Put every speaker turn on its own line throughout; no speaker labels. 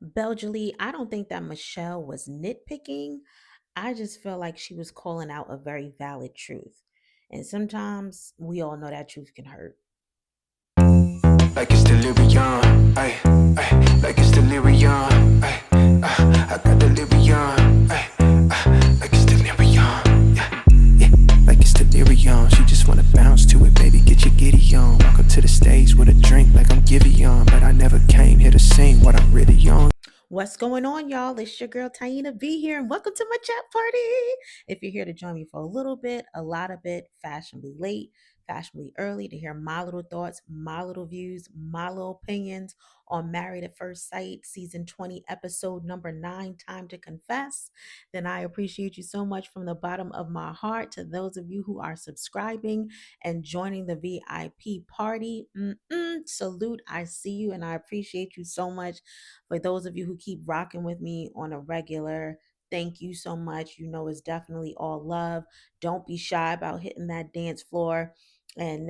Bel Jolie, I don't think that Michelle was nitpicking. I just feel like she was calling out a very valid truth. And sometimes we all know that truth can hurt.
Like it's delirium, ay, ay, like it's delirium, ay, I got delirium, ay, like it's delirium, yeah, yeah, like it's delirium. She just wanna bounce to it, baby, get your giddy on. Walk up to the stage with a drink like I'm Giveon, but I never came here to sing what I'm really on.
What's going on, y'all? It's your girl Taina B here, and welcome to my chat party. If you're here to join me for a little bit, a lot of it, fashionably late, fashionably early, to hear my little thoughts, my little views, my little opinions on Married at First Sight, season 20, episode number 9, Time to Confess, then I appreciate you so much from the bottom of my heart. To those of you who are subscribing and joining the VIP party, salute. I see you, and I appreciate you so much. For those of you who keep rocking with me on a regular, thank you so much. You know, it's definitely all love. Don't be shy about hitting that dance floor and,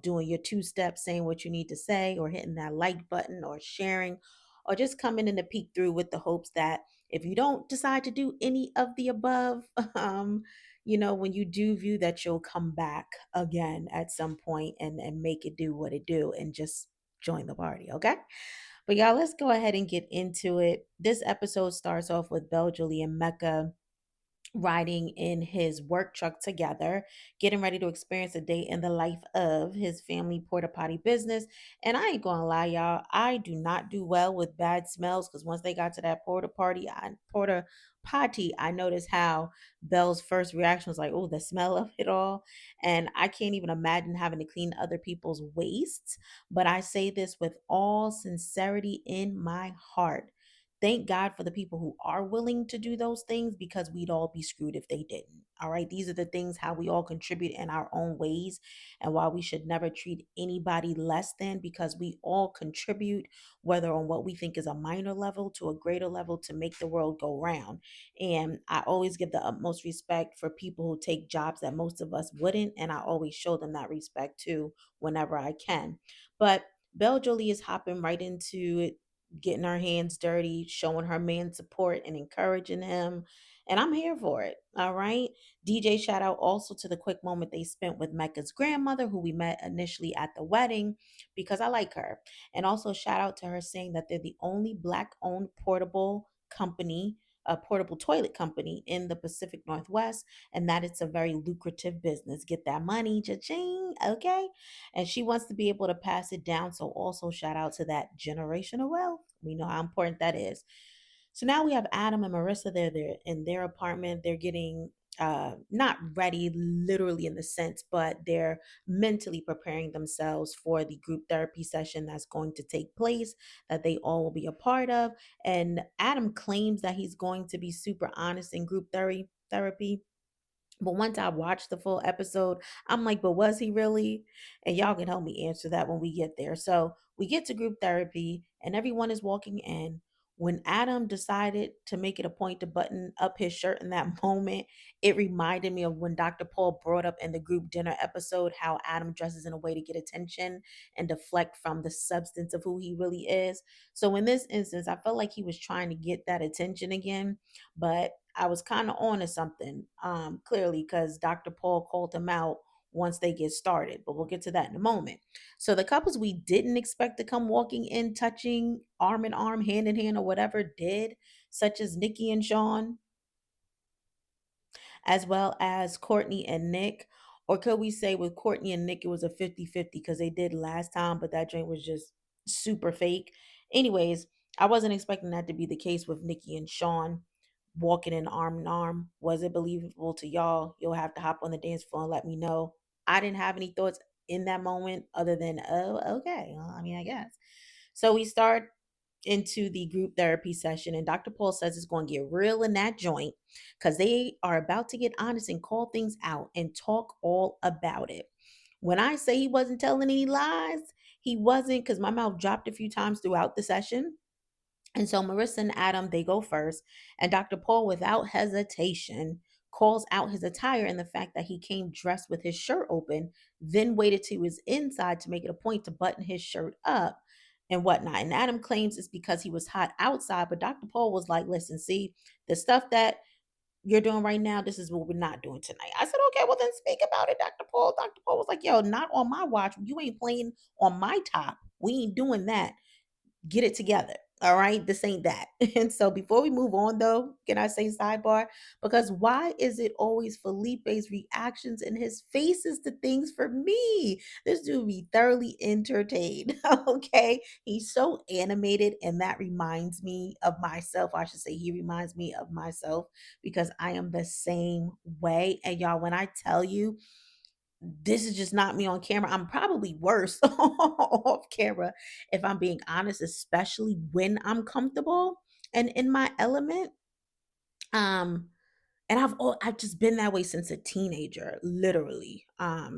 doing your two steps, saying what you need to say, or hitting that like button, or sharing, or just coming in to peek through with the hopes that if you don't decide to do any of the above, when you do view that, you'll come back again at some point and make it do what it do and just join the party. Okay. But y'all, let's go ahead and get into it. This episode starts off with Bel, Julie, and Mecca riding in his work truck together, getting ready to experience a day in the life of his family porta potty business. And I ain't gonna lie, y'all, I do not do well with bad smells because once they got to that porta potty, I noticed how Belle's first reaction was like, "Oh, the smell of it all," and I can't even imagine having to clean other people's wastes. But I say this with all sincerity in my heart. Thank God for the people who are willing to do those things because we'd all be screwed if they didn't. All right. These are the things how we all contribute in our own ways, and why we should never treat anybody less than, because we all contribute, whether on what we think is a minor level to a greater level, to make the world go round. And I always give the utmost respect for people who take jobs that most of us wouldn't. And I always show them that respect too whenever I can. But Belle Jolie is hopping right into it, getting her hands dirty, showing her man support and encouraging him. And I'm here for it. All right. DJ shout out also to the quick moment they spent with Mecca's grandmother, who we met initially at the wedding, because I like her. And also shout out to her saying that they're the only Black owned portable company, a portable toilet company in the Pacific Northwest, and that it's a very lucrative business. Get that money, cha-ching, okay? And she wants to be able to pass it down. So also shout out to that generational wealth. We know how important that is. So now we have Adam and Marissa. They're in their apartment. They're getting not ready literally in the sense, but they're mentally preparing themselves for the group therapy session that's going to take place, that they all will be a part of. And Adam claims that he's going to be super honest in group therapy, but once I watched the full episode, I'm like, but was he really? And y'all can help me answer that when we get there. So we get to group therapy and everyone is walking in. When Adam decided to make it a point to button up his shirt in that moment, it reminded me of when Dr. Paul brought up in the group dinner episode how Adam dresses in a way to get attention and deflect from the substance of who he really is. So in this instance, I felt like he was trying to get that attention again, but I was kind of on to something, clearly, because Dr. Paul called him out once they get started, but we'll get to that in a moment. So the couples we didn't expect to come walking in, touching arm in arm, hand in hand, or whatever, did, such as Nikki and Shawn, as well as Courtney and Nick. Or could we say with Courtney and Nick, it was a 50-50 because they did last time, but that drink was just super fake. Anyways, I wasn't expecting that to be the case with Nikki and Shawn walking in arm. Was it believable to y'all? You'll have to hop on the dance floor and let me know. I didn't have any thoughts in that moment other than, oh, okay. Well, I mean, I guess. So we start into the group therapy session, and Dr. Paul says it's going to get real in that joint because they are about to get honest and call things out and talk all about it. When I say he wasn't telling any lies, he wasn't, because my mouth dropped a few times throughout the session. And so Marissa and Adam, they go first, and Dr. Paul, without hesitation, calls out his attire and the fact that he came dressed with his shirt open, then waited to his inside to make it a point to button his shirt up. and whatnot. And Adam claims it's because he was hot outside, but Dr. Paul was like, listen, see, the stuff that you're doing right now, this is what we're not doing tonight. I said, okay, well then speak about it, Dr. Paul. Dr. Paul was like, yo, not on my watch. You ain't playing on my top. We ain't doing that. Get it together. All right. This ain't that. And so before we move on, though, can I say sidebar? Because why is it always Felipe's reactions and his faces to things for me? This dude be thoroughly entertained. Okay. He's so animated. And that reminds me of myself. I should say, he reminds me of myself because I am the same way. And y'all, when I tell you, this is just not me on camera. I'm probably worse off camera if I'm being honest, especially when I'm comfortable and in my element. Um and I've just been that way since a teenager, literally.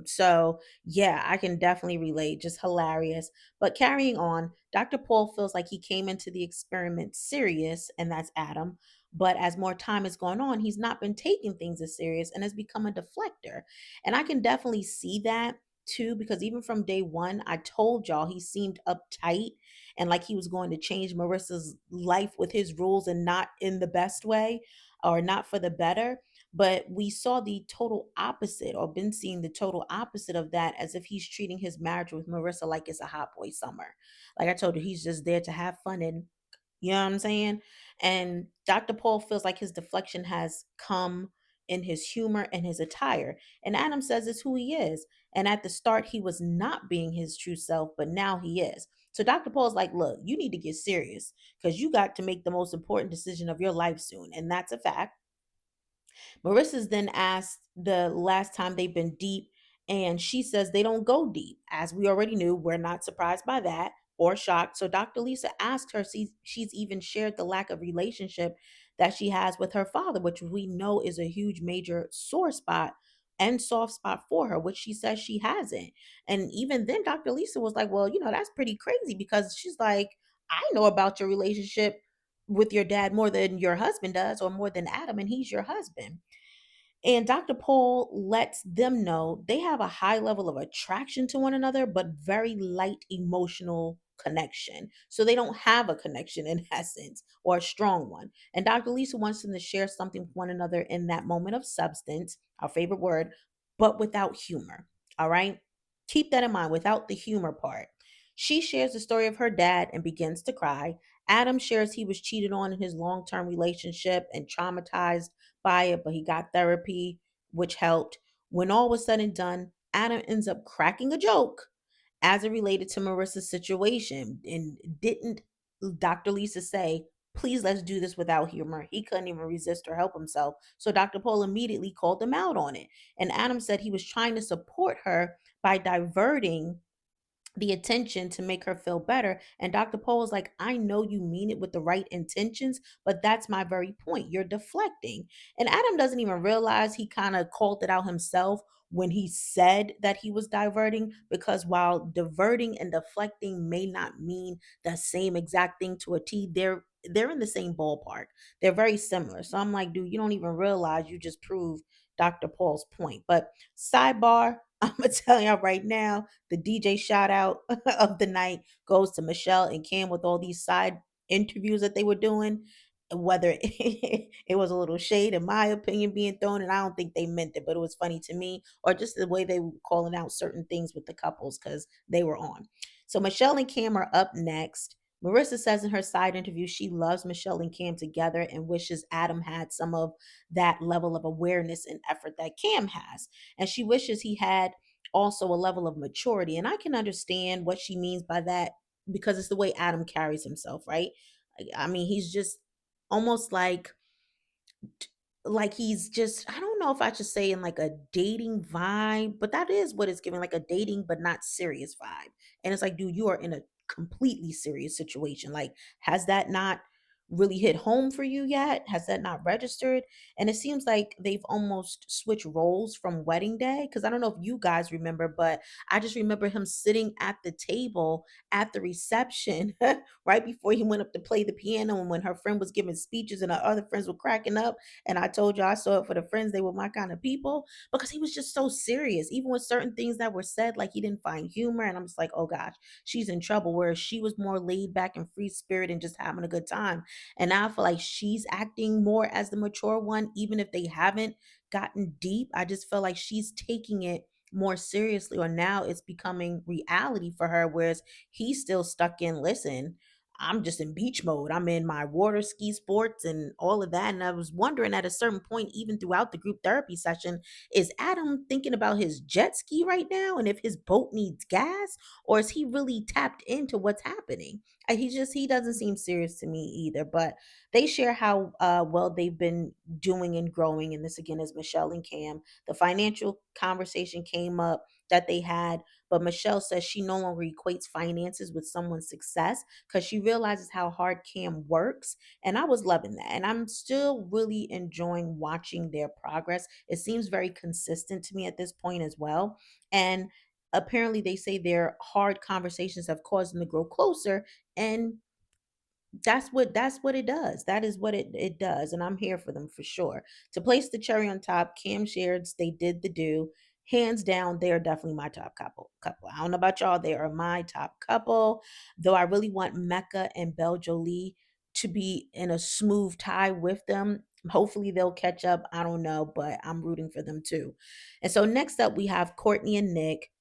So yeah, I can definitely relate. Just hilarious. But carrying on, Dr. Paul feels like he came into the experiment serious, and that's Adam. But as more time has gone on, he's not been taking things as serious and has become a deflector. And I can definitely see that too, because even from day one, I told y'all he seemed uptight and like he was going to change Marissa's life with his rules and not in the best way or not for the better. But we saw the total opposite, or been seeing the total opposite of that, as if he's treating his marriage with Marissa like it's a hot boy summer. Like I told you, he's just there to have fun and you know what I'm saying? And Dr. Paul feels like his deflection has come in his humor and his attire. And Adam says it's who he is. And at the start, he was not being his true self, but now he is. So Dr. Paul's like, look, you need to get serious because you got to make the most important decision of your life soon. And that's a fact. Marissa's then asked the last time they've been deep, and she says they don't go deep. As we already knew, we're not surprised by that or shocked. So Dr. Lisa asked her, she's even shared the lack of relationship that she has with her father, which we know is a huge major sore spot and soft spot for her, which she says she hasn't. And even then, Dr. Lisa was like, well, that's pretty crazy because she's like, I know about your relationship with your dad more than your husband does, or more than Adam, and he's your husband. And Dr. Paul lets them know they have a high level of attraction to one another, but very light emotional connection. So they don't have a connection in essence, or a strong one. And Dr. Lisa wants them to share something with one another in that moment of substance, our favorite word, but without humor. All right. Keep that in mind, without the humor part. She shares the story of her dad and begins to cry. Adam shares he was cheated on in his long term relationship and traumatized by it, but he got therapy, which helped. When all was said and done, Adam ends up cracking a joke as it related to Marissa's situation. And didn't Dr. Lisa say, please let's do this without humor? He couldn't even resist or help himself. So Dr. Paul immediately called him out on it. And Adam said he was trying to support her by diverting the attention to make her feel better. And Dr. Paul was like, I know you mean it with the right intentions, but that's my very point. You're deflecting. And Adam doesn't even realize he kind of called it out himself when he said that he was diverting, because while diverting and deflecting may not mean the same exact thing to a T, they're in the same ballpark. They're very similar. So I'm like, dude, you don't even realize you just proved Dr. Paul's point. But sidebar, I'm gonna tell y'all right now, the DJ shout out of the night goes to Michelle and Cam with all these side interviews that they were doing. Whether it was a little shade, in my opinion, being thrown, and I don't think they meant it, but it was funny to me, or just the way they were calling out certain things with the couples because they were on. So Michelle and Cam are up next. Marissa says in her side interview she loves Michelle and Cam together and wishes Adam had some of that level of awareness and effort that Cam has. And she wishes he had also a level of maturity. And I can understand what she means by that because it's the way Adam carries himself, right? I mean, he's just almost like he's just, I don't know if I should say in like a dating vibe, but that is what it's giving, like a dating but not serious vibe. And it's like, dude, you are in a completely serious situation. Like, has that not really hit home for you yet? Has that not registered? And it seems like they've almost switched roles from wedding day. Cause I don't know if you guys remember, but I just remember him sitting at the table at the reception right before he went up to play the piano. And when her friend was giving speeches and her other friends were cracking up, and I told you I saw it for the friends, they were my kind of people because he was just so serious, even with certain things that were said, like he didn't find humor. And I'm just like, oh gosh, she's in trouble. Whereas she was more laid back and free spirit and just having a good time. And now I feel like she's acting more as the mature one, even if they haven't gotten deep. I just feel like she's taking it more seriously, or now it's becoming reality for her, whereas he's still stuck in, listen, I'm just in beach mode. I'm in my water ski sports and all of that. And I was wondering at a certain point, even throughout the group therapy session, is Adam thinking about his jet ski right now and if his boat needs gas, or is he really tapped into what's happening? He doesn't seem serious to me either. But they share how well they've been doing and growing. And this again is Michelle and Cam. The financial conversation came up that they had, but Michelle says she no longer equates finances with someone's success because she realizes how hard Cam works. And I was loving that. And I'm still really enjoying watching their progress. It seems very consistent to me at this point as well. And apparently, they say their hard conversations have caused them to grow closer. And that's what it does. That is what it does, and I'm here for them for sure. To place the cherry on top, Cam shared they did the do. Hands down, they are definitely my top couple. I don't know about y'all, they are my top couple. Though I really want Mecca and Bel Jolie to be in a smooth tie with them. Hopefully they'll catch up. I don't know, but I'm rooting for them too. And so next up we have Courtney and Nick.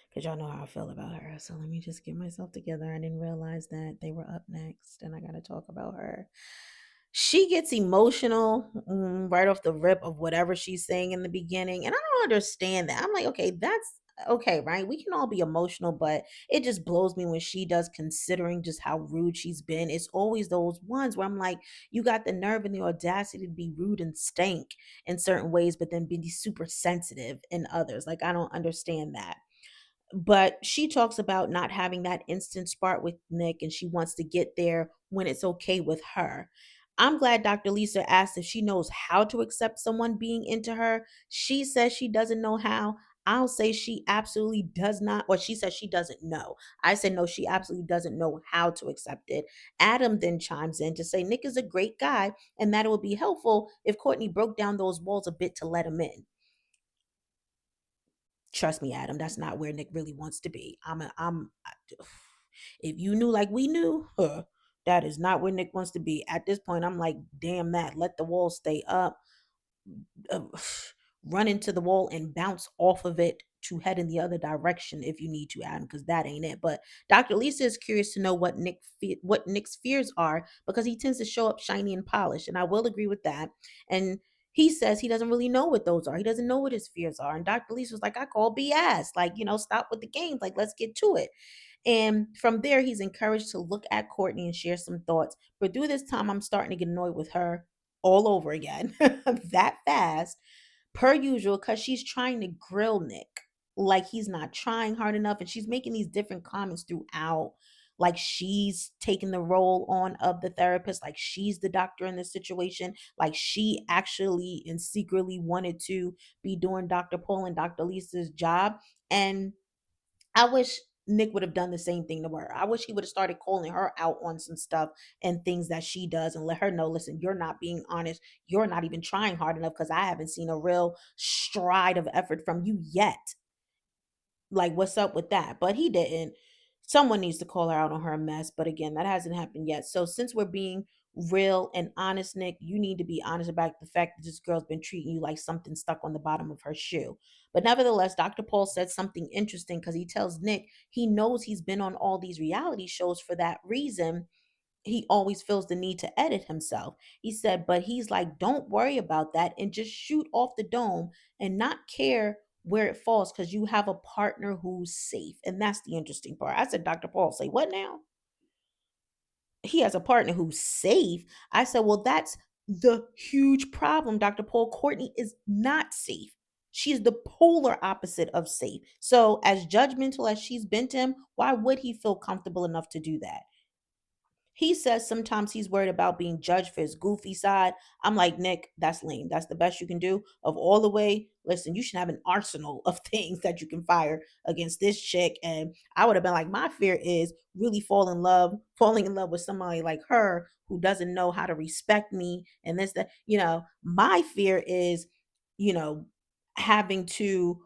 Because y'all know how I feel about her. So let me just get myself together. I didn't realize that they were up next and I got to talk about her. She gets emotional right off the rip of whatever she's saying in the beginning. And I don't understand that. I'm like, okay, that's okay, right? We can all be emotional, but it just blows me when she does, considering just how rude she's been. It's always those ones where I'm like, you got the nerve and the audacity to be rude and stank in certain ways, but then be super sensitive in others. Like, I don't understand that. But she talks about not having that instant spark with Nick and she wants to get there when it's okay with her. I'm glad Dr. Lisa asked if she knows how to accept someone being into her. She says she doesn't know how. I'll say she absolutely does not, or she says she doesn't know. I said no, she absolutely doesn't know how to accept it. Adam then chimes in to say Nick is a great guy and that it would be helpful if Courtney broke down those walls a bit to let him in. Trust me, Adam, that's not where Nick really wants to be. If you knew like we knew, that is not where Nick wants to be. At this point, I'm like, damn that. Let the wall stay up. uh, Run into the wall and bounce off of it to head in the other direction if you need to, Adam, because that ain't it. But Dr. Lisa is curious to know what Nick's fears are because he tends to show up shiny and polished, and I will agree with that. And he says he doesn't really know what those are. He doesn't know what his fears are. And Dr. Lisa was like, I call BS. Like, stop with the games. Like, let's get to it. And from there, he's encouraged to look at Courtney and share some thoughts. But through this time, I'm starting to get annoyed with her all over again that fast, per usual, because she's trying to grill Nick like he's not trying hard enough. And she's making these different comments throughout. Like she's taking the role on of the therapist, like she's the doctor in this situation, like she actually and secretly wanted to be doing Dr. Paul and Dr. Lisa's job. And I wish Nick would have done the same thing to her. I wish he would have started calling her out on some stuff and things that she does and let her know, listen, you're not being honest. You're not even trying hard enough because I haven't seen a real stride of effort from you yet. Like, what's up with that? But he didn't. Someone needs to call her out on her mess. But again, that hasn't happened yet. So since we're being real and honest, Nick, you need to be honest about the fact that this girl's been treating you like something stuck on the bottom of her shoe. But nevertheless, Dr. Paul said something interesting because he tells Nick he knows he's been on all these reality shows for that reason. He always feels the need to edit himself. He said, but he's like, don't worry about that and just shoot off the dome and not care where it falls because you have a partner who's safe. And that's the interesting part. I said, Dr. Paul, say what now? He has a partner who's safe. I said, well, that's the huge problem, Dr. Paul. Courtney is not safe. She's the polar opposite of safe. So, as judgmental as she's been to him, why would he feel comfortable enough to do that? He says sometimes he's worried about being judged for his goofy side. I'm like, Nick, that's lame. That's the best you can do. Of all the way, listen, you should have an arsenal of things that you can fire against this chick. And I would have been like, my fear is really falling in love with somebody like her who doesn't know how to respect me and this, that, my fear is, you know, having to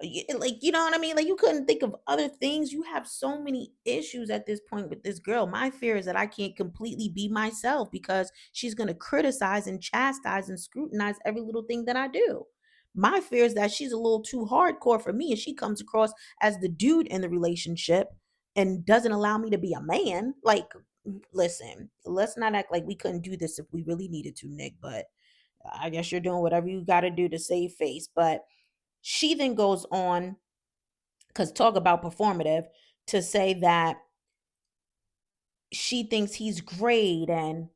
like, you know what I mean? Like, you couldn't think of other things. You have so many issues at this point with this girl. My fear is that I can't completely be myself because she's going to criticize and chastise and scrutinize every little thing that I do. My fear is that she's a little too hardcore for me and she comes across as the dude in the relationship and doesn't allow me to be a man. Like, listen, let's not act like we couldn't do this if we really needed to, Nick, but I guess you're doing whatever you got to do to save face. But she then goes on, because talk about performative, to say that she thinks he's great and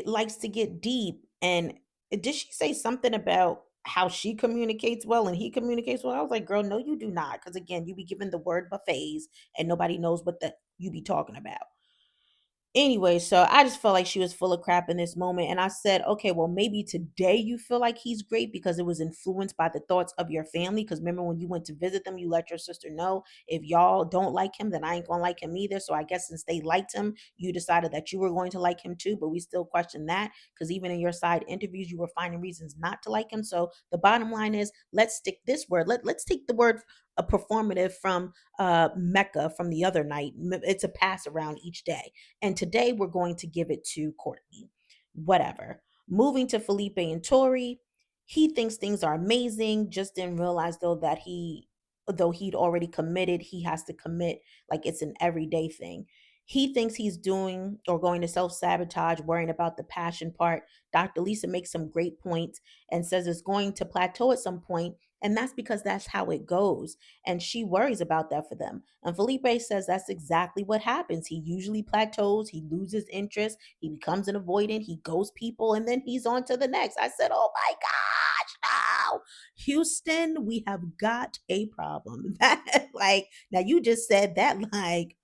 likes to get deep. And did she say something about how she communicates well and he communicates well? I was like, girl, no, you do not. Because again, you be given the word buffets and nobody knows what the you be talking about. Anyway, so I just felt like she was full of crap in this moment. And I said, okay, well, maybe today you feel like he's great because it was influenced by the thoughts of your family. Because remember, when you went to visit them, you let your sister know if y'all don't like him, then I ain't going to like him either. So I guess since they liked him, you decided that you were going to like him too. But we still question that because even in your side interviews, you were finding reasons not to like him. So the bottom line is, let's stick this word. Let's take the word a performative from Mecca from the other night. It's a pass around each day. And today we're going to give it to Courtney. Whatever. Moving to Felipe and Tori, he thinks things are amazing. Just didn't realize though he'd already committed, he has to commit like it's an everyday thing. He thinks he's doing or going to self sabotage, worrying about the passion part. Dr. Lisa makes some great points and says it's going to plateau at some point, and that's because that's how it goes. And she worries about that for them. And Felipe says that's exactly what happens. He usually plateaus, he loses interest, he becomes an avoidant, he ghosts people, and then he's on to the next. I said, oh my gosh, no. Houston, we have got a problem. That, like, now you just said that like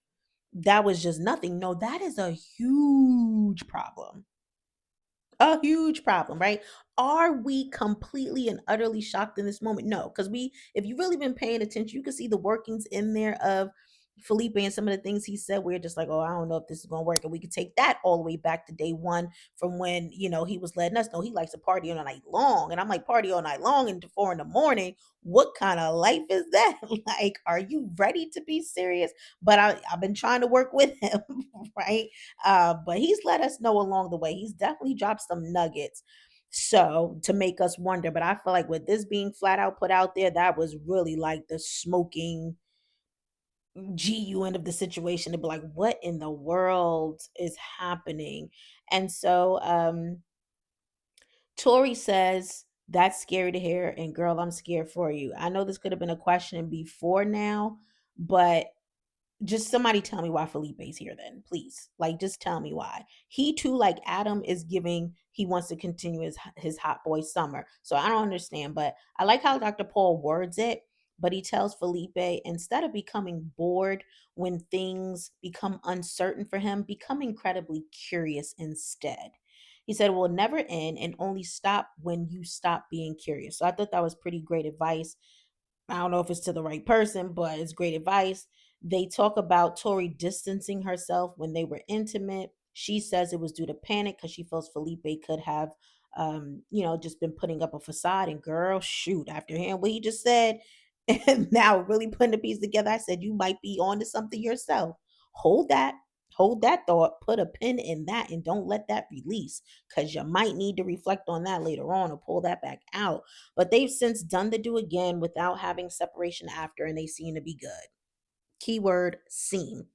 that was just nothing. No, that is a huge problem, a huge problem, right? Are we completely and utterly shocked in this moment? No, because if you've really been paying attention, you can see the workings in there of Felipe and some of the things he said. We're just like, oh, I don't know if this is going to work. And we could take that all the way back to day one from when, he was letting us know he likes to party all night long. And I'm like, party all night long into 4 in the morning. What kind of life is that? Like, are you ready to be serious? But I've been trying to work with him, right? But he's let us know along the way. He's definitely dropped some nuggets. So to make us wonder, but I feel like with this being flat out put out there, that was really like the smoking GU end of the situation to be like, what in the world is happening? And so Tori says, that's scary to hear. And girl, I'm scared for you. I know this could have been a question before now, but just somebody tell me why Felipe's here then, please. Like, just tell me why. He too, like Adam, is giving, he wants to continue his hot boy summer. So I don't understand, but I like how Dr. Paul words it. But he tells Felipe, instead of becoming bored when things become uncertain for him, become incredibly curious instead. He said, "Will never end and only stop when you stop being curious." So I thought that was pretty great advice. I don't know if it's to the right person, but it's great advice. They talk about Tori distancing herself when they were intimate. She says it was due to panic because she feels Felipe could have, just been putting up a facade. And girl, shoot, after hearing what he just said, and now really putting the piece together, I said you might be on to something yourself. Hold that. Hold that thought, put a pin in that, and don't let that release because you might need to reflect on that later on or pull that back out. But they've since done the do again without having separation after, and they seem to be good. Keyword seem.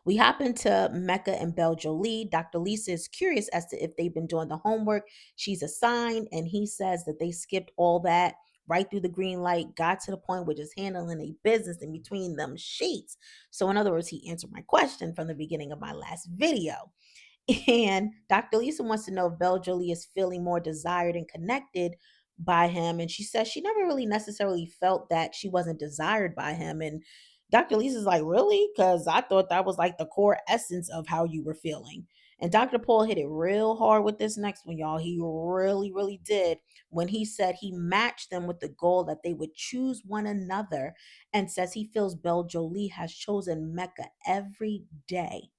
We hop into Mecca and Bel Jolie. Dr. Lisa is curious as to if they've been doing the homework she's assigned, and he says that they skipped all that right through the green light, got to the point where just handling a business in between them sheets. So, in other words, he answered my question from the beginning of my last video. And Dr. Lisa wants to know if Bel Jolie is feeling more desired and connected by him. And she says she never really necessarily felt that she wasn't desired by him. And Dr. Lisa's like, really? Because I thought that was like the core essence of how you were feeling. And Dr. Paul hit it real hard with this next one, y'all. He really, really did when he said he matched them with the goal that they would choose one another, and says he feels Bel Jolie has chosen Mecca every day,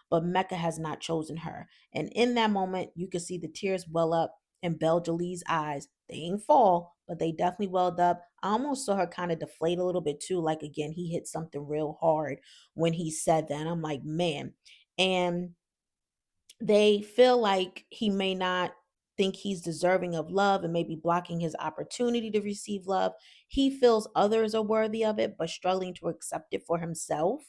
but Mecca has not chosen her. And in that moment, you could see the tears well up in Bel Jolie's eyes. They ain't fall, but they definitely welled up. I almost saw her kind of deflate a little bit too. Like, again, he hit something real hard when he said that. And I'm like, man. And they feel like he may not think he's deserving of love and maybe blocking his opportunity to receive love. He feels others are worthy of it, but struggling to accept it for himself.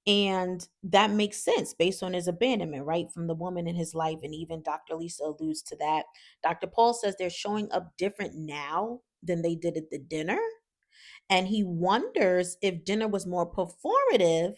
And that makes sense based on his abandonment, right? From the woman in his life. And even Dr. Lisa alludes to that. Dr. Paul says they're showing up different now than they did at the dinner. And he wonders if dinner was more performative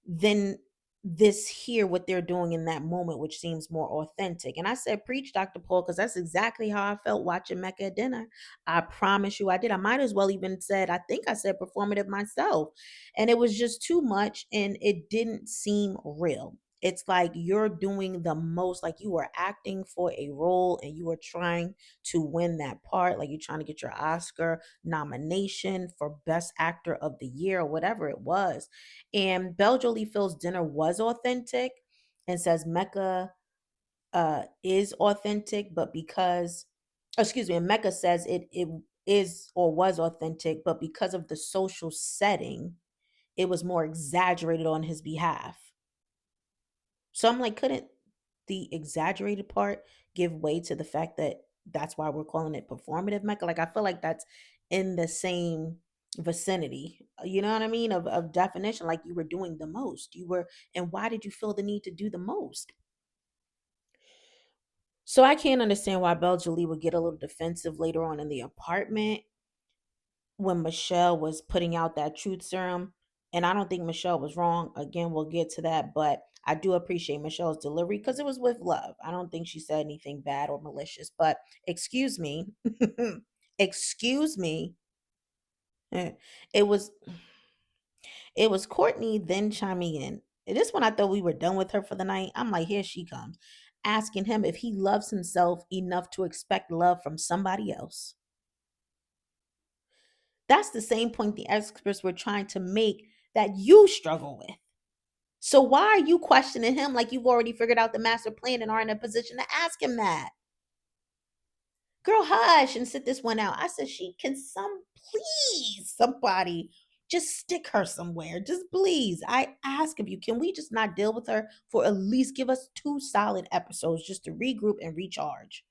than this here, what they're doing in that moment, which seems more authentic. And I said, preach, Dr. Paul, because that's exactly how I felt watching Mecca at dinner. I promise you I did. I might as well even said, I think I said performative myself. And it was just too much and it didn't seem real. It's like you're doing the most, like you are acting for a role and you are trying to win that part, like you're trying to get your Oscar nomination for Best Actor of the Year or whatever it was. And Bel Jolie feels dinner was authentic and says Mecca is authentic, but because, excuse me, and Mecca says it is or was authentic, but because of the social setting, it was more exaggerated on his behalf. So I'm like, couldn't the exaggerated part give way to the fact that that's why we're calling it performative Mecca? Like I feel like that's in the same vicinity. You know what I mean? Of definition, like you were doing the most. You were, and why did you feel the need to do the most? So I can't understand why Belle Jolie would get a little defensive later on in the apartment when Michelle was putting out that truth serum. And I don't think Michelle was wrong. Again, we'll get to that, but I do appreciate Michelle's delivery because it was with love. I don't think she said anything bad or malicious, but excuse me. Excuse me. eh, It was Courtney then chiming in. And this one I thought we were done with her for the night. I'm like, here she comes. Asking him if he loves himself enough to expect love from somebody else. That's the same point the experts were trying to make that you struggle with. So why are you questioning him like you've already figured out the master plan and are in a position to ask him that? Girl, hush and sit this one out. I said, she can please, somebody just stick her somewhere. Just please. I ask of you, can we just not deal with her for at least give us 2 solid episodes just to regroup and recharge?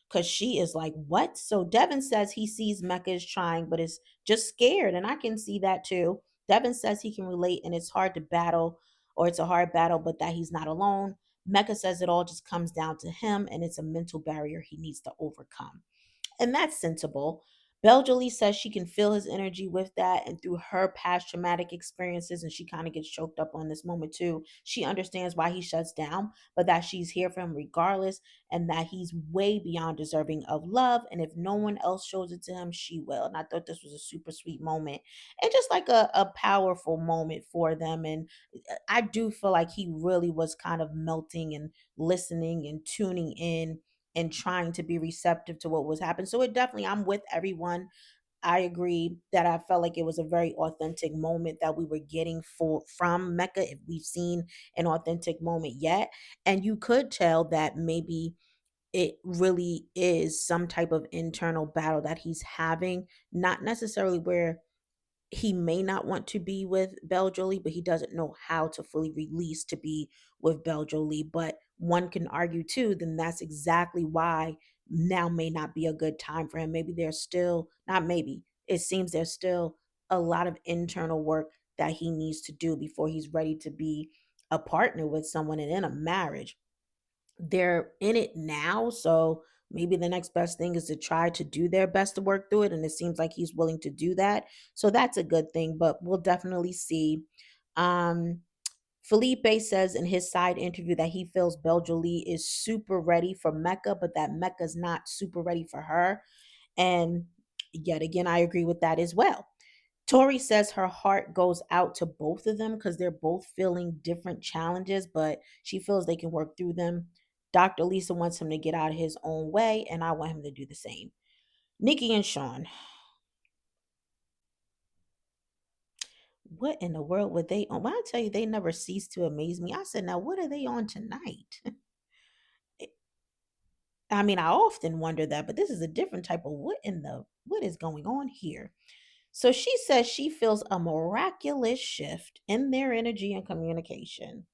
Because she is like, what? So Devin says he sees Mecca is trying, but is just scared. And I can see that too. Devin says he can relate and it's hard to battle, or it's a hard battle, but that he's not alone. Mecca says it all just comes down to him and it's a mental barrier he needs to overcome. And that's sensible. Belle Jolie says she can feel his energy with that, and through her past traumatic experiences, and she kind of gets choked up on this moment too. She understands why he shuts down, but that she's here for him regardless, and that he's way beyond deserving of love. And if no one else shows it to him, she will. And I thought this was a super sweet moment and just like a powerful moment for them. And I do feel like he really was kind of melting and listening and tuning in and trying to be receptive to what was happening. So it definitely, I'm with everyone. I agree that I felt like it was a very authentic moment that we were getting for from Mecca, if we've seen an authentic moment yet. And you could tell that maybe it really is some type of internal battle that he's having, not necessarily where he may not want to be with Belle Jolie, but he doesn't know how to fully release to be with Belle Jolie. But one can argue too, then that's exactly why now may not be a good time for him. Maybe there's still, not maybe, it seems there's still a lot of internal work that he needs to do before he's ready to be a partner with someone and in a marriage. They're in it now, so maybe the next best thing is to try to do their best to work through it, and it seems like he's willing to do that, so that's a good thing, but we'll definitely see. um Felipe says in his side interview that he feels Belle Jolie is super ready for Mecca, but that Mecca's not super ready for her. And yet again, I agree with that as well. Tori says her heart goes out to both of them because they're both feeling different challenges, but she feels they can work through them. Dr. Lisa wants him to get out of his own way, and I want him to do the same. Nikki and Shawn, what in the world were they on? When I tell you they never cease to amaze me, I said, now what are they on tonight? I mean, I often wonder that, but this is a different type of what is going on here? So she says she feels a miraculous shift in their energy and communication.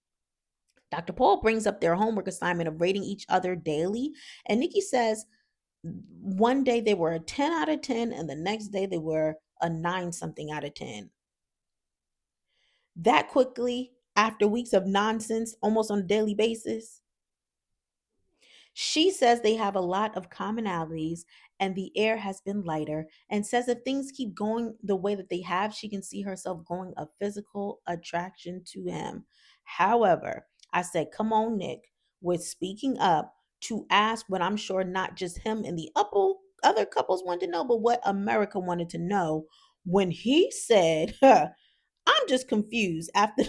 Dr. Paul brings up their homework assignment of rating each other daily. And Nikki says one day they were a 10 out of 10, and the next day they were a 9 something out of 10. That quickly, after weeks of nonsense, almost on a daily basis, she says they have a lot of commonalities and the air has been lighter, and says if things keep going the way that they have, she can see herself growing a physical attraction to him. However, I said, come on, Nick, with speaking up to ask what I'm sure not just him and the other couples wanted to know, but what America wanted to know when he said, I'm just confused after.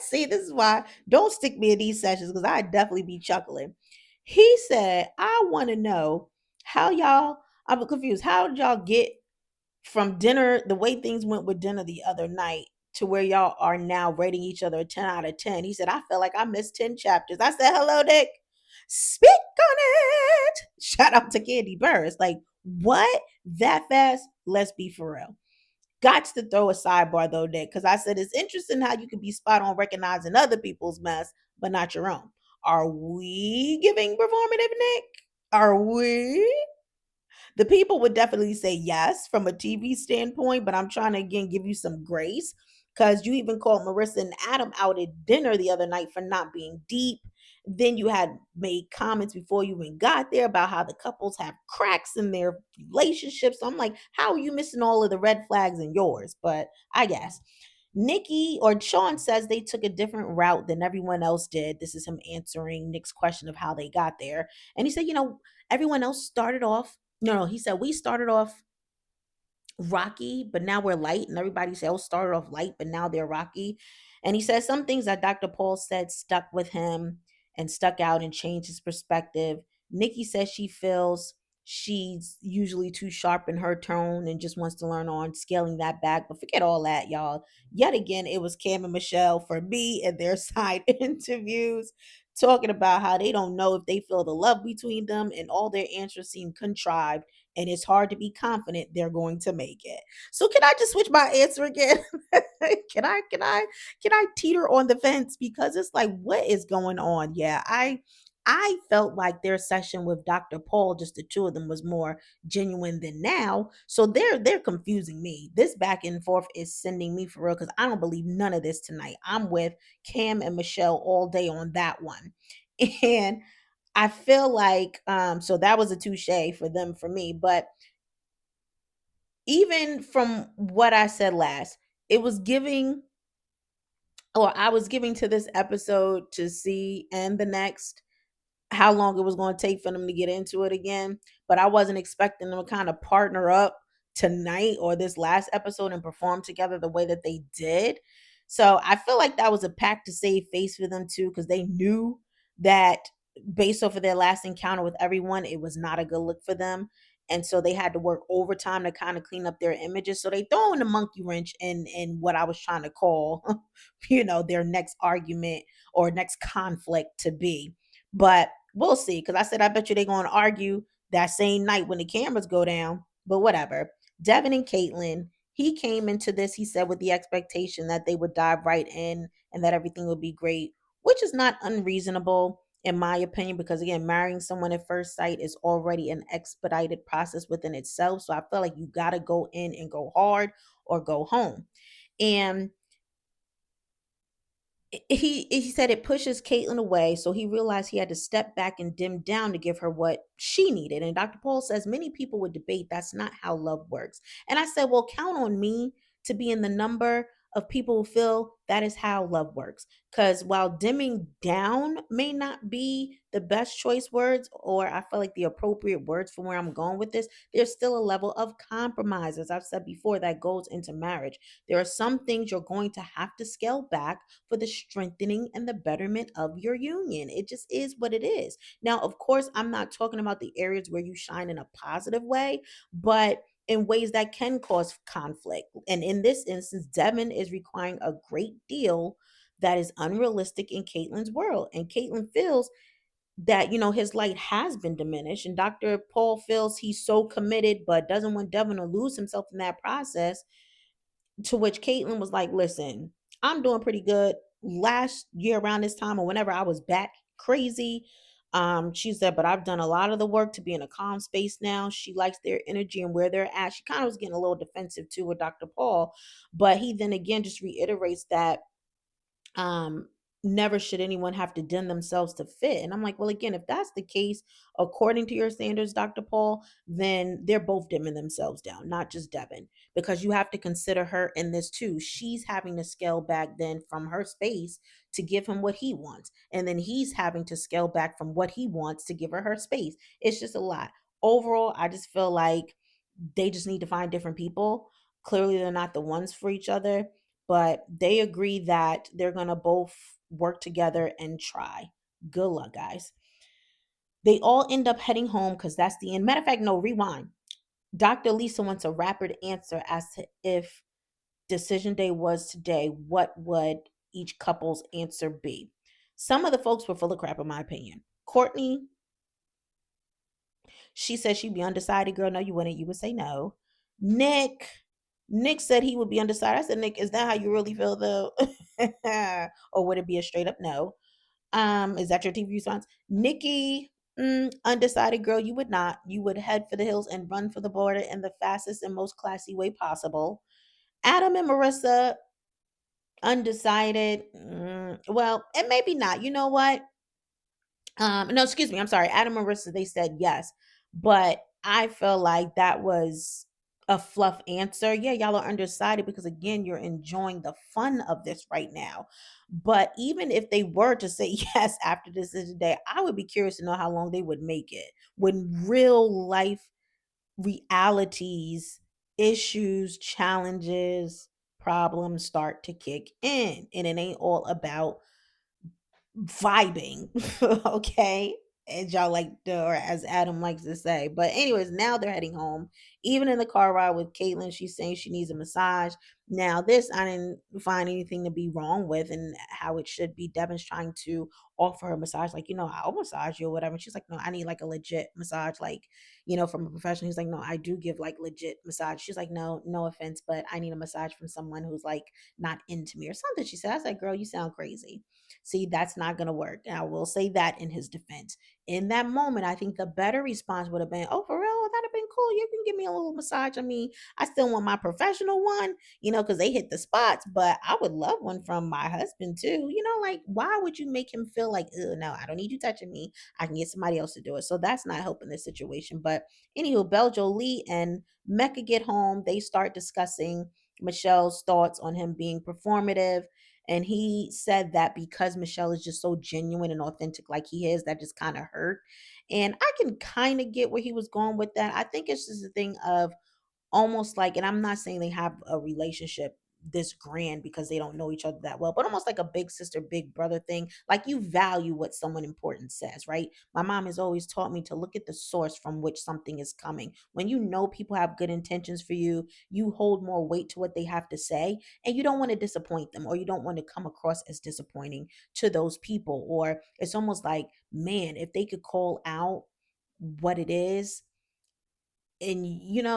See, this is why don't stick me in these sessions because I definitely be chuckling. He said, I want to know how y'all, I'm confused. How did y'all get from dinner, the way things went with dinner the other night, to where y'all are now rating each other a 10 out of 10? He said, I felt like I missed 10 chapters. I said, hello, Nick. Speak on it. Shout out to Candy Burris. Like, what? That fast? Let's be for real. Got to throw a sidebar though, Nick, because I said it's interesting how you can be spot on recognizing other people's mess, but not your own. Are we giving performative, Nick? Are we? The people would definitely say yes from a TV standpoint, but I'm trying to again give you some grace because you even called Marissa and Adam out at dinner the other night for not being deep. Then you had made comments before you even got there about how the couples have cracks in their relationships. So I'm like, how are you missing all of the red flags in yours? But I guess. Nikki or Shawn says they took a different route than everyone else did. This is him answering Nick's question of how they got there. And he said, everyone else started off. No, he said, we started off rocky, but now we're light. And everybody said, oh, started off light, but now they're rocky. And he said some things that Dr. Paul said stuck with him and stuck out and changed his perspective. Nikki says she feels she's usually too sharp in her tone and just wants to learn on scaling that back. But forget all that, y'all. Yet again, it was Cam and Michelle for me and their side interviews talking about how they don't know if they feel the love between them, and all their answers seem contrived, and it's hard to be confident they're going to make it. So can I just switch my answer again? Can I teeter on the fence because it's like what is going on? Yeah, I felt like their session with Dr. Paul, just the two of them, was more genuine than now. So they're confusing me. This back and forth is sending me for real because I don't believe none of this tonight. I'm with Cam and Michelle all day on that one. And I feel like so that was a touche for them for me. But even from what I said last, it was giving or I was giving to this episode to see and the next how long it was going to take for them to get into it again. But I wasn't expecting them to kind of partner up tonight or this last episode and perform together the way that they did. So I feel like that was a pact to save face for them too, because they knew that based off of their last encounter with everyone, it was not a good look for them. And so they had to work overtime to kind of clean up their images. So they throw in the monkey wrench in what I was trying to call, their next argument or next conflict to be. But we'll see. Because I said, I bet you they're going to argue that same night when the cameras go down. But whatever. Devin and Caitlyn, he came into this, he said, with the expectation that they would dive right in and that everything would be great, which is not unreasonable in my opinion, because again, marrying someone at first sight is already an expedited process within itself. So I feel like you got to go in and go hard or go home. And he said it pushes Caitlyn away, so he realized he had to step back and dim down to give her what she needed. And Dr. Paul says many people would debate that's not how love works. And I said, well, count on me to be in the number of people who feel that is how love works. Because while dimming down may not be the best choice words, or I feel like the appropriate words for where I'm going with this, there's still a level of compromise, as I've said before, that goes into marriage. There are some things you're going to have to scale back for the strengthening and the betterment of your union. It just is what it is. Now, of course, I'm not talking about the areas where you shine in a positive way, but in ways that can cause conflict. And in this instance, Devin is requiring a great deal that is unrealistic in Caitlyn's world. And Caitlyn feels that, his light has been diminished. And Dr. Paul feels he's so committed, but doesn't want Devin to lose himself in that process. To which Caitlyn was like, listen, I'm doing pretty good. Last year around this time, or whenever I was back crazy, she said, but I've done a lot of the work to be in a calm space now. She likes their energy and where they're at. She kind of was getting a little defensive too with Dr. Paul, but he then again just reiterates that um never should anyone have to dim themselves to fit. And I'm like, well, again, if that's the case, according to your standards, Dr. Paul, then they're both dimming themselves down, not just Devin, because you have to consider her in this too. She's having to scale back then from her space to give him what he wants, and then he's having to scale back from what he wants to give her space. It's just a lot. Overall, I just feel like they just need to find different people. Clearly they're not the ones for each other, but they agree that they're going to both work together and try. Good luck, guys. They all end up heading home because that's the end. Matter of fact, no, rewind. Dr. Lisa wants a rapid answer as to if decision day was today, what would each couple's answer be? Some of the folks were full of crap, in my opinion. Courtney, she said she'd be undecided. Girl, no, you wouldn't. You would say no. Nick, Nick said he would be undecided. I said, Nick, is that how you really feel though? Or would it be a straight up no? Is that your TV response? Nikki, undecided girl, you would not. You would head for the hills and run for the border in the fastest and most classy way possible. Adam and Marissa, undecided. Well, and maybe not. You know what? No, excuse me. I'm sorry. Adam and Marissa, they said yes, but I feel like that was a fluff answer. Yeah, y'all are undecided because again, you're enjoying the fun of this right now. But even if they were to say yes after this decision day, I would be curious to know how long they would make it when real life realities, issues, challenges, problems start to kick in, and it ain't all about vibing. Okay, as y'all like to, or as Adam likes to say. But anyways, now they're heading home. Even in the car ride with Caitlyn, she's saying she needs a massage. Now this I didn't find anything to be wrong with, and how it should be. Devin's trying to offer her massage, like, I'll massage you or whatever, and she's like, no, I need like a legit massage, like, from a professional. He's like, no, I do give like legit massage. She's like, no, no offense, but I need a massage from someone who's like not into me or something. She said. I was like, girl, you sound crazy. See, that's not going to work. And I will say that in his defense. In that moment, I think the better response would have been, oh, for real? That'd have been cool. You can give me a little massage. I mean, I still want my professional one, because they hit the spots, but I would love one from my husband too. Like, why would you make him feel like, no, I don't need you touching me. I can get somebody else to do it. So that's not helping this situation. But anywho, Bel Jolie and Mecca get home. They start discussing Michelle's thoughts on him being performative, and he said that because Michelle is just so genuine and authentic like he is, that just kind of hurt. And I can kind of get where he was going with that. I think it's just a thing of almost like, and I'm not saying they have a relationship this grand because they don't know each other that well, but almost like a big sister, big brother thing. Like, you value what someone important says, right? My mom has always taught me to look at the source from which something is coming. When you know people have good intentions for you, you hold more weight to what they have to say, and you don't want to disappoint them, or you don't want to come across as disappointing to those people. Or it's almost like, man, if they could call out what it is, and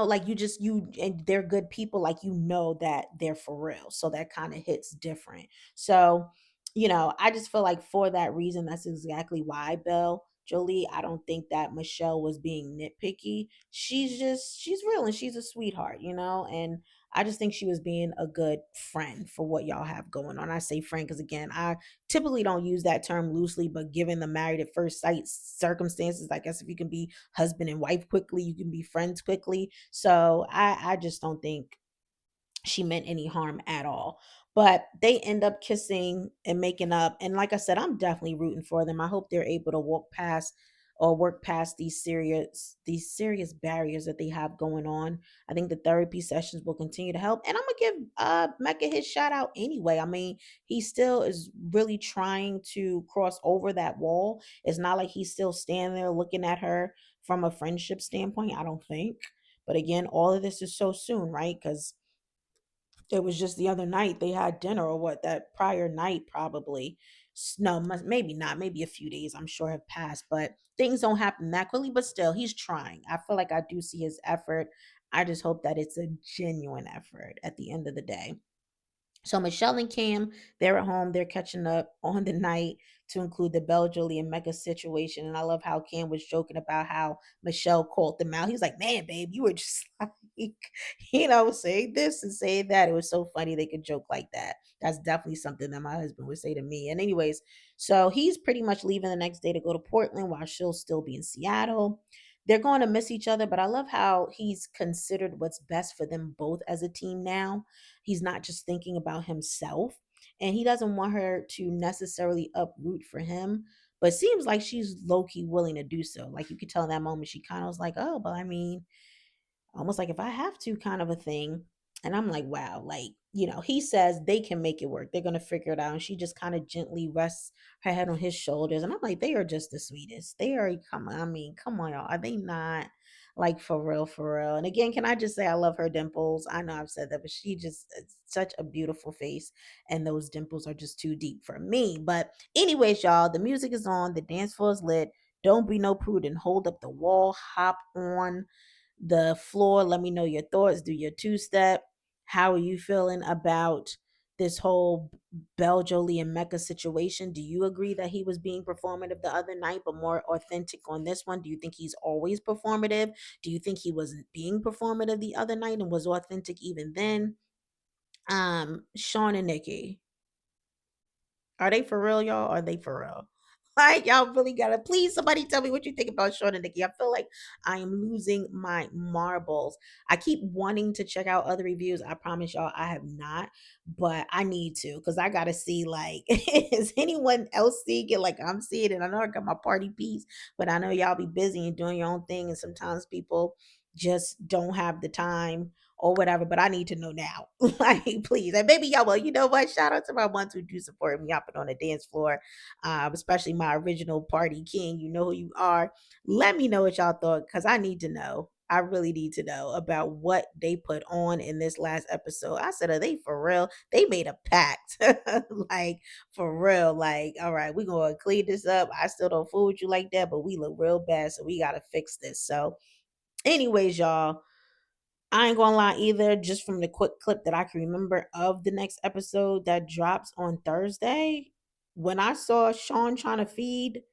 like, you and they're good people, like, that they're for real, so that kind of hits different. So I just feel like for that reason, that's exactly why Belle Jolie, I don't think that Michelle was being nitpicky. She's real and she's a sweetheart, and I just think she was being a good friend for what y'all have going on. I say friend because, again, I typically don't use that term loosely, but given the married at first sight circumstances, I guess if you can be husband and wife quickly, you can be friends quickly. So I just don't think she meant any harm at all. But they end up kissing and making up. And like I said, I'm definitely rooting for them. I hope they're able to walk past or work past these serious barriers that they have going on. I think the therapy sessions will continue to help. And I'm gonna give Mecca his shout out anyway. I mean, he still is really trying to cross over that wall. It's not like he's still standing there looking at her from a friendship standpoint, I don't think. But again, all of this is so soon, right? Because it was just the other night they had dinner, or what, that prior night probably. No, maybe not. Maybe a few days, I'm sure, have passed, but things don't happen that quickly. But still, he's trying. I feel like I do see his effort. I just hope that it's a genuine effort at the end of the day. So Michelle and Cam, they're at home. They're catching up on the night to include the Bel Jolie and Mecca situation. And I love how Cam was joking about how Michelle called them out. He was like, "Man, babe, you were just like, saying this and saying that." It was so funny they could joke like that. That's definitely something that my husband would say to me. And anyways, so he's pretty much leaving the next day to go to Portland while she'll still be in Seattle. They're going to miss each other, but I love how he's considered what's best for them both as a team now. He's not just thinking about himself, and he doesn't want her to necessarily uproot for him, but seems like she's low key willing to do so. Like you could tell in that moment, she kind of was like, "Oh, but I mean, almost like if I have to kind of a thing." And I'm like, wow, like, he says they can make it work. They're going to figure it out. And she just kind of gently rests her head on his shoulders. And I'm like, they are just the sweetest. They are, come on, I mean, come on, y'all. Are they not, like, for real, for real? And again, can I just say I love her dimples? I know I've said that, but she just, it's such a beautiful face. And those dimples are just too deep for me. But anyways, y'all, the music is on. The dance floor is lit. Don't be no prude and hold up the wall. Hop on the floor. Let me know your thoughts. Do your two step. How are you feeling about this whole Bel Jolie and Mecca situation? Do you agree that he was being performative the other night, but more authentic on this one? Do you think he's always performative? Do you think he wasn't being performative the other night and was authentic even then? Shawn and Nikki, are they for real, y'all? Are they for real? Like, y'all really gotta please somebody tell me what you think about Shawn and Nikki. I feel like I am losing my marbles. I keep wanting to check out other reviews. I promise y'all I have not, but I need to because I gotta see, like, is anyone else seeing it like I'm seeing it? I know I got my party piece, but I know y'all be busy and doing your own thing, and sometimes people just don't have the time or whatever, but I need to know now. Like, please. And maybe y'all will. You know what? Shout out to my ones who do support me hopping on the dance floor, especially my original party king. You know who you are. Let me know what y'all thought because I need to know. I really need to know about what they put on in this last episode. I said, are they for real? They made a pact. Like, for real. Like, all right, we're going to clean this up. I still don't fool with you like that, but we look real bad. So we got to fix this. So, anyways, y'all, I ain't gonna lie either, just from the quick clip that I can remember of the next episode that drops on Thursday, when I saw Shawn trying to feed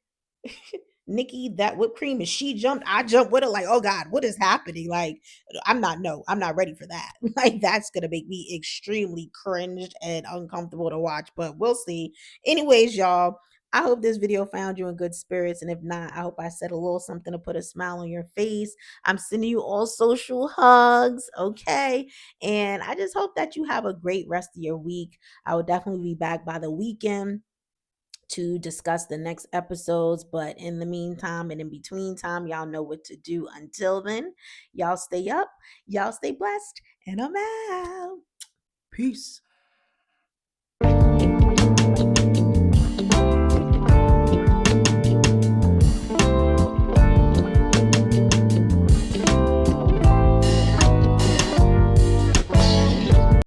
Nikki that whipped cream and she jumped, I jumped with her like, oh God, what is happening? Like, I'm not ready for that. Like, that's gonna make me extremely cringed and uncomfortable to watch, but we'll see. Anyways, y'all, I hope this video found you in good spirits. And if not, I hope I said a little something to put a smile on your face. I'm sending you all social hugs, okay? And I just hope that you have a great rest of your week. I will definitely be back by the weekend to discuss the next episodes. But in the meantime and in between time, y'all know what to do. Until then, y'all stay up, y'all stay blessed, and I'm out. Peace.